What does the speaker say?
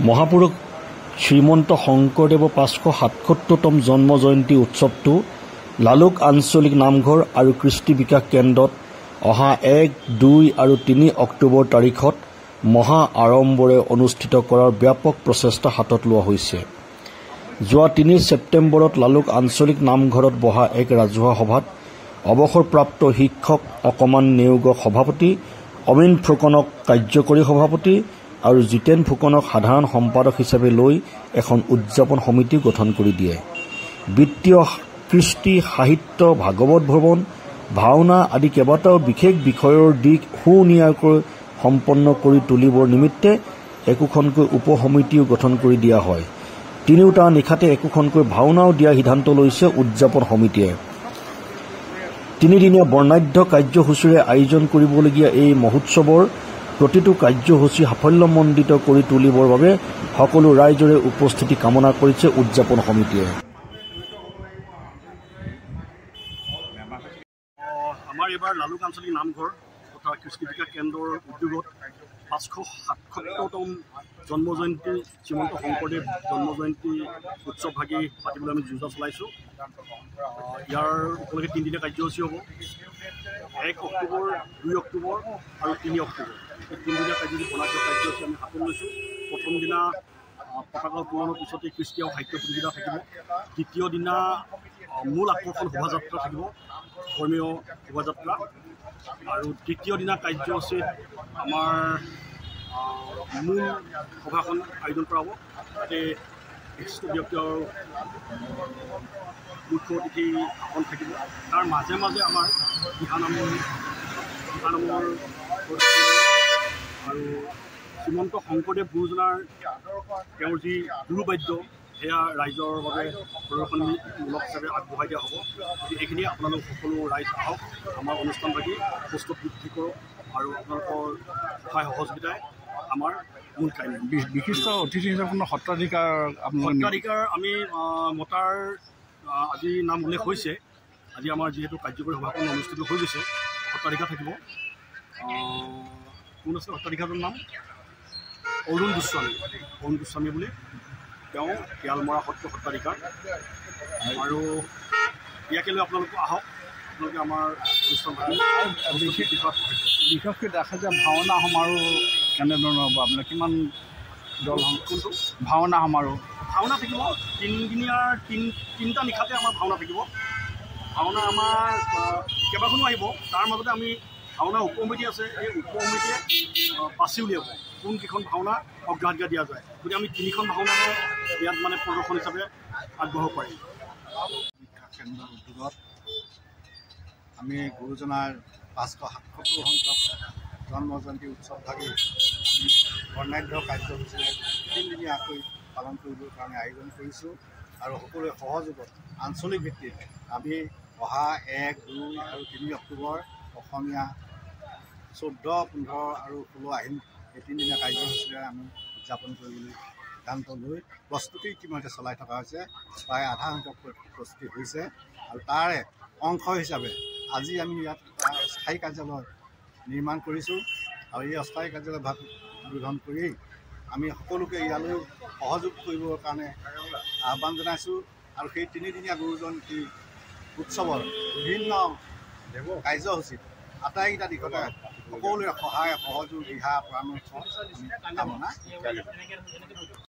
মহাপুৰুষ শ্ৰীমন্ত শংকৰদেৱৰ 577তম জন্ম জয়ন্তী উৎসৱটো লালুক আঞ্চলিক নামঘৰ আৰু কৃষ্টি বিকাশ কেন্দ্ৰত অহা 1, 2 আৰু 3 অক্টোবৰ তাৰিখত মহা আড়ম্বৰে অনুষ্ঠিত কৰাৰ ব্যাপক প্ৰচেষ্টা হাতত লোৱা হৈছে। যোৱা 3 ছেপ্টেম্বৰত লালুক আঞ্চলিক নামঘৰত বহা এক ৰাজহুৱা সভাত অৱসৰপ্ৰাপ্ত শিক্ষক অকমান নেওগক সভাপতি, অমিন ফুকনক কাৰ্যকৰী সভাপতি আৰু জিতেন ফুকনক সাধাৰণ সম্পাদক হিচাপে লৈ এখন উদযাপন সমিতি গঠন কৰি দিয়ে। বিত্তীয়, কৃষ্টি, সাহিত্য, ভাগৱত ভ্ৰমণ, ভাওনা আদি কেইবাটাও বিশেষ বিষয়ৰ দিশ সুনিয়াকৈ সম্পন্ন কৰি তুলিবৰ নিমিত্তে একোখনকৈ উপসমিতিও গঠন কৰি দিয়া হয়। তিনিওটা নিশাতে একোখনকৈ ভাওনাও দিয়া সিদ্ধান্ত লৈছে উদযাপন সমিতিয়ে। 3 দিনীয়া বৰ্ণাঢ্য কাৰ্যসূচীৰে আয়োজন কৰিবলগীয়া এই মহোৎসৱৰ প্ৰতিটো কাৰ্যসূচী সাফল্যমণ্ডিত কৰি তুলিবৰ বাবে সকলো ৰাইজৰে উপস্থিতি কামনা কৰিছে উদযাপন সমিতিয়ে। আমাৰ এইবাৰ লালুক আঞ্চলিক নামঘৰ তথা কৃষ্টি বিকাশ কেন্দ্ৰৰ উদ্যোগত 577তম জন্ম জয়ন্তী শ্ৰীমন্ত শংকৰদেৱ জন্ম জয়ন্তী উৎসৱ ভাগি পাতিবলৈ আমি যোজনা চলাইছোঁ। ইয়াৰ উপলক্ষে 3 দিনীয়া কাৰ্যসূচী হ'ব। 1 অক্টোবৰ, 2 অক্টোবৰ আৰু 3 অক্টোবৰ। এই 3 দিনীয়া বৰ্ণাঢ্য কাৰ্যসূচী আমি হাতত লৈছোঁ। প্ৰথম দিনা পতাকা উত্তোলনৰ পিছতে কৃষ্টি আৰু সাহিত্য প্ৰতিযোগিতা থাকিব। দ্বিতীয় দিনা মূল আকৰ্ষণ শোভাযাত্ৰা থাকিব, ধৰ্মীয় শোভাযাত্ৰা। আৰু তৃতীয় দিনা কাৰ্যসূচীত আমাৰ মূল সভাখন আয়োজন কৰা হ'ব। তাতে বিশিষ্ট ব্যক্তি আৰু মুখ্য অতিথি আসন থাকিব। তাৰ মাজে মাজে আমাৰ দিহানামৰ আৰু শ্ৰীমন্ত শংকৰদেৱ গুৰুজনাৰ তেওঁৰ যি গুৰুবাদ্য সেয়া ৰাইজৰ বাবে প্ৰদৰ্শনীমূলক হিচাপে আগবঢ়াই দিয়া হ'ব। গতিকে এইখিনি আপোনালোক সকলো ৰাইজ আহক, আমাৰ অনুষ্ঠানভাগি প্ৰস্তুত বৃদ্ধি কৰক আৰু আপোনালোকৰ সহায় সহযোগিতাই আমাৰ মূল কাহিনী। বিশিষ্ট অতিথি হিচাপে সত্ৰাধিকাৰ আমি মতাৰ আজি নাম উল্লেখ হৈছে। আজি আমাৰ যিহেতু কাৰ্যকৰী সভাখন অনুষ্ঠিত হৈ গৈছে, সত্ৰাধিকাৰ থাকিব। কোন আছে সত্ৰাধিকাৰৰ নাম? অৰুণ গোস্বামী বুলি তেওঁ শিয়ালমৰা সত্ৰ সত্ৰাধিকাৰ। আৰু ইয়াকে লৈ আপোনালোকে আহক, আপোনালোকে আমাৰ অনুষ্ঠানভাগি বিশেষকৈ দেখা যায় ভাওনা সমাৰোহ কেনেধৰণৰ হ'ব? আপোনাৰ কিমান দল? কোনটো ভাওনা সমাৰোহ? ভাওনা থাকিব 3টা নিশাতে আমাৰ ভাওনা থাকিব। ভাওনা আমাৰ কেইবাখনো আহিব। তাৰ মাজতে আমি ভাওনা উপসমিতি আছে, এই উপসমিতিয়ে বাছি উলিয়াব কোনকেইখন ভাওনা অগ্ৰাধিকাৰ দিয়া যায়। গতিকে আমি 3খন ভাওনাহে ইয়াত মানে প্ৰদৰ্শন হিচাপে আগবঢ়াব পাৰিম। বিকাশ কেন্দ্ৰৰ উদ্যোগত আমি গুৰুজনাৰ 577 সংখ্যক জন্ম জয়ন্তী উৎসৱ ভাগি আমি বৰ্ণাঢ্য কাৰ্যসূচীৰে 3 দিনীয়াকৈ পালন কৰিবৰ কাৰণে আয়োজন কৰিছোঁ। আৰু সকলোৰে সহযোগত আঞ্চলিক ভিত্তিত আমি অহা 1, 2 আৰু 3 অক্টোবৰ অসমীয়া 14, 15 আৰু 16 আহিন এই 3 দিনীয়া কাৰ্যসূচীৰে আমি উদযাপন কৰিবলৈ সিদ্ধান্ত লৈ প্ৰস্তুতি ইতিমধ্যে চলাই থকা হৈছে। প্ৰায় আধা সংখ্যক প্ৰস্তুতি হৈছে আৰু তাৰে অংশ হিচাপে আজি আমি ইয়াত স্থায়ী কাৰ্যালয় নিৰ্মাণ কৰিছোঁ। আৰু এই অস্থায়ী কাৰ্যালয় ভাগ গ্ৰহণ কৰি আমি সকলোকে ইয়ালৈ সহযোগ কৰিবৰ কাৰণে আহ্বান জনাইছোঁ। আৰু সেই 3 দিনীয়া গুৰু জয়ন্তী উৎসৱৰ বিভিন্ন কাৰ্যসূচীত আটাইকেইটা দিশতে সকলোৰে সহায় সহযোগ, দিহা পৰামৰ্শ আমি কামনা